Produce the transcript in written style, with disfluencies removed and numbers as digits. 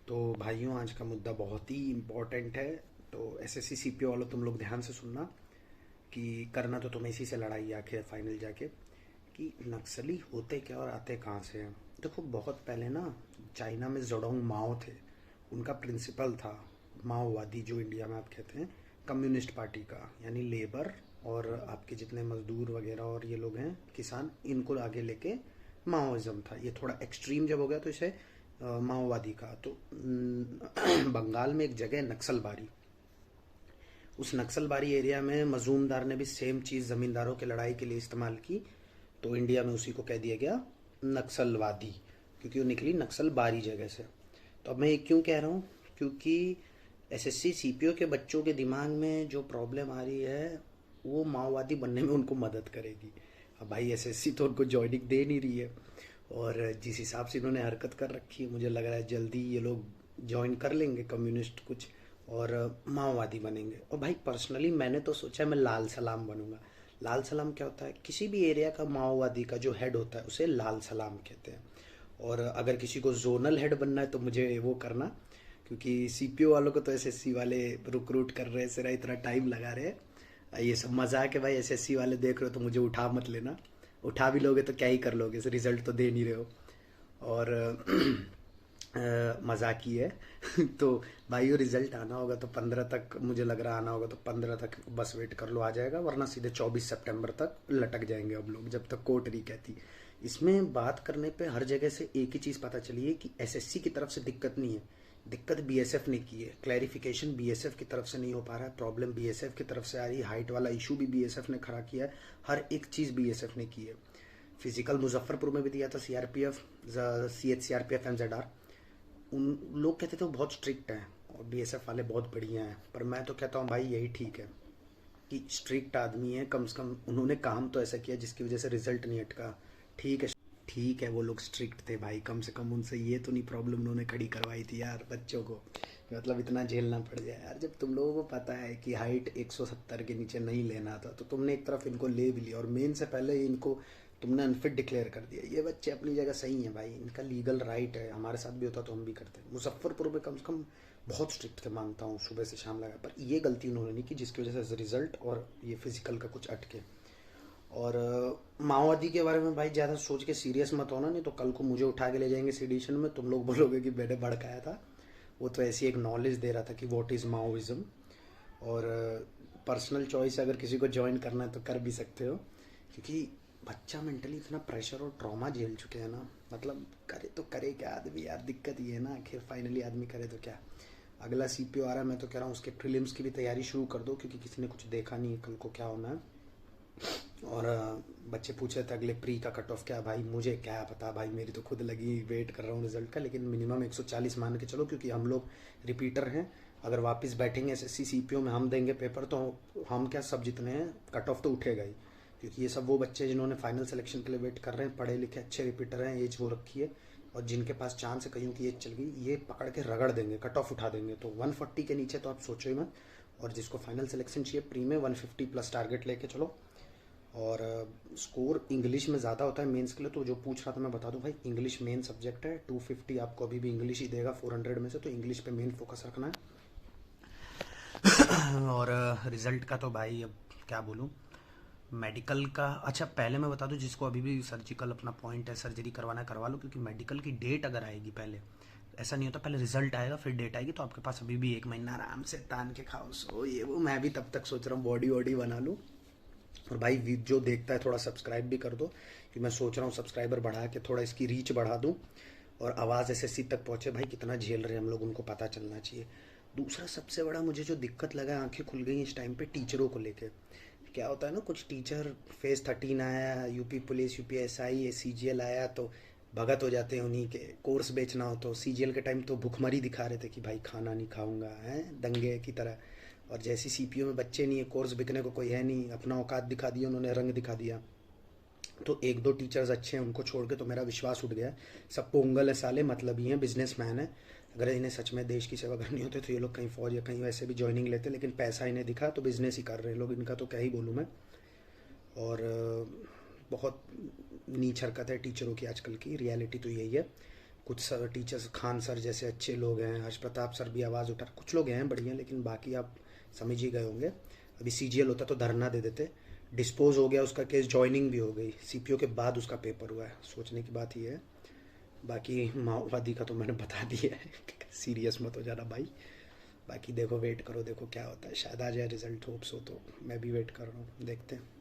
तो भाइयों, आज का मुद्दा बहुत ही इम्पोर्टेंट है। तो एसएससी सीपीओ वालों, तुम लोग ध्यान से सुनना कि करना तो तुम्हें इसी से लड़ाई आखिर फाइनल जाके, कि नक्सली होते क्या और आते कहाँ से हैं। देखो, बहुत पहले ना चाइना में जोडोंग माओ थे। उनका प्रिंसिपल था माओवादी, जो इंडिया में आप कहते हैं कम्युनिस्ट पार्टी का, यानी लेबर और आपके जितने मजदूर वगैरह और ये लोग हैं किसान, इनको आगे लेके माओइज्म था। ये थोड़ा एक्सट्रीम जब हो गया तो इसे माओवादी का। तो बंगाल में एक जगह है नक्सलबारी। उस नक्सलबारी एरिया में मजूमदार ने भी सेम चीज़ ज़मींदारों के लड़ाई के लिए इस्तेमाल की। तो इंडिया में उसी को कह दिया गया नक्सलवादी, क्योंकि वो निकली नक्सलबारी जगह से। तो अब मैं ये क्यों कह रहा हूँ, क्योंकि एसएससी सीपीओ के बच्चों के दिमाग में जो प्रॉब्लम आ रही है वो माओवादी बनने में उनको मदद करेगी। अब भाई, एसएससी तो उनको जॉइनिंग दे नहीं रही है, और जिस हिसाब से इन्होंने हरकत कर रखी है, मुझे लग रहा है जल्दी ये लोग ज्वाइन कर लेंगे कम्युनिस्ट कुछ, और माओवादी बनेंगे। और भाई, पर्सनली मैंने तो सोचा है मैं लाल सलाम बनूंगा। लाल सलाम क्या होता है? किसी भी एरिया का माओवादी का जो हेड होता है उसे लाल सलाम कहते हैं। और अगर किसी को जोनल हेड बनना है तो मुझे वो करना, क्योंकि सीपीओ वालों को तो एसएससी वाले रिक्रूट कर रहे हैं, सिरा इतना टाइम लगा रहे हैं। ये सब मजाक है भाई, एसएससी वाले देख रहे हो तो मुझे उठा मत लेना। उठा भी लोगे तो क्या ही कर लोगे, रिजल्ट तो दे नहीं रहे हो। और मजाक ही है। तो भाई, वो रिजल्ट आना होगा तो 15 तक, मुझे लग रहा आना होगा तो 15 तक बस वेट कर लो, आ जाएगा। वरना सीधे 24 सितंबर तक लटक जाएंगे अब लोग, जब तक कोर्ट नहीं कहती। इसमें बात करने पे हर जगह से एक ही चीज़ पता चली है कि एसएससी की तरफ से दिक्कत नहीं है, दिक्कत बीएसएफ ने की है। क्लैरिफिकेशन बीएसएफ की तरफ से नहीं हो पा रहा है, प्रॉब्लम बीएसएफ की तरफ से आ रही है। हाइट वाला इशू भी बीएसएफ ने खड़ा किया है। हर एक चीज़ बीएसएफ ने की है। फिजिकल मुजफ्फरपुर में भी दिया था सीआरपीएफ, सीएच सीआरपीएफ एमजेडआर। उन लोग कहते थे वो बहुत स्ट्रिक्ट है और बीएसएफ वाले बहुत बढ़िया हैं, पर मैं तो कहता हूँ भाई यही ठीक है कि स्ट्रिक्ट आदमी है, कम से कम उन्होंने काम तो ऐसा किया जिसकी वजह से रिजल्ट नहीं अटका। ठीक है, ठीक है, वो लोग स्ट्रिक्ट थे भाई, कम से कम उनसे ये तो नहीं प्रॉब्लम उन्होंने खड़ी करवाई थी यार बच्चों को, मतलब इतना झेलना पड़ जाए यार। जब तुम लोगों को पता है कि हाइट 170 के नीचे नहीं लेना था, तो तुमने एक तरफ इनको ले भी लिया और मेन से पहले इनको तुमने अनफिट डिक्लेयर कर दिया। ये बच्चे अपनी जगह सही हैं भाई, इनका लीगल राइट है, हमारे साथ भी होता तो हम भी करते। मुजफ्फरपुर में कम से कम बहुत स्ट्रिक्ट थे, मानता हूँ, सुबह से शाम लगा, पर ये गलती उन्होंने नहीं की जिसकी वजह से रिजल्ट और ये फिजिकल का कुछ अटके। और माओवादी के बारे में भाई ज़्यादा सोच के सीरियस मत होना, नहीं तो कल को मुझे उठा के ले जाएंगे सीडिशन में, तुम लोग बोलोगे कि मैंने भड़काया था। वो तो ऐसी एक नॉलेज दे रहा था कि व्हाट इज़ माओइज्म। और पर्सनल चॉइस, अगर किसी को ज्वाइन करना है तो कर भी सकते हो, क्योंकि बच्चा मेंटली इतना प्रेशर और ट्रॉमा झेल चुके हैं ना, मतलब करे तो करे क्या आदमी यार। दिक्कत ये है ना, आखिर फाइनली आदमी करे तो क्या। अगला सीपीओ आ रहा है, मैं तो कह रहा हूँ उसके प्रीलिम्स की भी तैयारी शुरू कर दो, क्योंकि किसी ने कुछ देखा नहीं है कल को क्या होना है। और बच्चे पूछ रहे थे अगले प्री का कट ऑफ क्या, भाई मुझे क्या पता भाई, मेरी तो खुद लगी, वेट कर रहा हूँ रिजल्ट का। लेकिन मिनिमम 140 मान के चलो, क्योंकि हम लोग रिपीटर हैं। अगर वापस बैठेंगे एसएससी सीपीओ में, हम देंगे पेपर, तो हम क्या, सब जितने हैं कट ऑफ तो उठेगा ही। क्योंकि ये सब वो बच्चे जिन्होंने फाइनल सिलेक्शन के लिए वेट कर रहे हैं, पढ़े लिखे अच्छे रिपीटर हैं, एज हो रखी है, और जिनके पास चांस है, कईयों की एज चल गई, ये पकड़ के रगड़ देंगे, कट ऑफ उठा देंगे। तो 140 के नीचे तो आप सोचो ही मत। और जिसको फाइनल सिलेक्शन चाहिए प्री में, 150 प्लस टारगेट लेके चलो। और स्कोर इंग्लिश में ज़्यादा होता है मेंस के लिए, तो जो पूछ रहा था मैं बता दूं भाई, इंग्लिश मेन सब्जेक्ट है। 250 आपको अभी भी इंग्लिश ही देगा 400 में से, तो इंग्लिश पे मेन फोकस रखना है। और रिजल्ट का तो भाई अब क्या बोलूँ। मेडिकल का, अच्छा पहले मैं बता दूं, जिसको अभी भी सर्जिकल अपना पॉइंट है, सर्जरी करवाना है करवा लो, क्योंकि मेडिकल की डेट अगर आएगी पहले, ऐसा नहीं होता पहले रिजल्ट आएगा फिर डेट आएगी, तो आपके पास अभी भी 1 महीना आराम से तान के खाओ, सो ये वो। मैं भी तब तक सोच रहा हूँ बॉडी वॉडी बना लूँ। और भाई जो देखता है थोड़ा सब्सक्राइब भी कर दो, कि मैं सोच रहा हूँ सब्सक्राइबर बढ़ा के थोड़ा इसकी रीच बढ़ा दूँ, और आवाज़ एसएससी तक पहुँचे। भाई कितना झेल रहे हैं हम लोग, उनको पता चलना चाहिए। दूसरा सबसे बड़ा मुझे जो दिक्कत लगा, आंखें खुल गई इस टाइम पे टीचरों को लेके। क्या होता है ना, कुछ टीचर फेज 13 आया, यूपी पुलिस, यूपीएसआई, सीजीएल आया तो भगत हो जाते हैं उन्हीं के। कोर्स बेचना हो तो सीजीएल के टाइम तो भुखमरी दिखा रहे थे कि भाई खाना नहीं खाऊंगा, है दंगे की तरह। और जैसी सीपीयू में बच्चे नहीं है, कोर्स बिकने को कोई है नहीं, अपना औकात दिखा दिया उन्होंने, रंग दिखा दिया। तो एक दो टीचर्स अच्छे हैं, उनको छोड़ के तो मेरा विश्वास उठ गया। सब पोंगल है साले, मतलब ही हैं, बिजनेसमैन है। अगर इन्हें सच में देश की सेवा करनी होती तो ये लोग कहीं फौज या कहीं वैसे भी ज्वाइनिंग लेते, लेकिन पैसा इन्हें दिखा तो बिजनेस ही कर रहे हैं लोग, इनका तो क्या ही बोलूँ मैं। और बहुत नीच हरकत है टीचरों की आजकल की, रियलिटी तो यही है। कुछ सर टीचर्स, खान सर जैसे अच्छे लोग हैं, हर्ष प्रताप सर भी आवाज़ उठा, कुछ लोग हैं बढ़िया, लेकिन बाकी आप समझ ही गए होंगे। अभी सीजीएल होता तो धरना दे देते। डिस्पोज हो गया उसका केस, जॉइनिंग भी हो गई, सीपीओ के बाद उसका पेपर हुआ है। सोचने की बात ये है। बाकी माओवादी का तो मैंने बता दिया है सीरियस मत हो जाना भाई। बाकी देखो, वेट करो, देखो क्या होता है, शायद आ जाए रिजल्ट, होप्स हो तो। मैं भी वेट कर रहा हूँ, देखते हैं।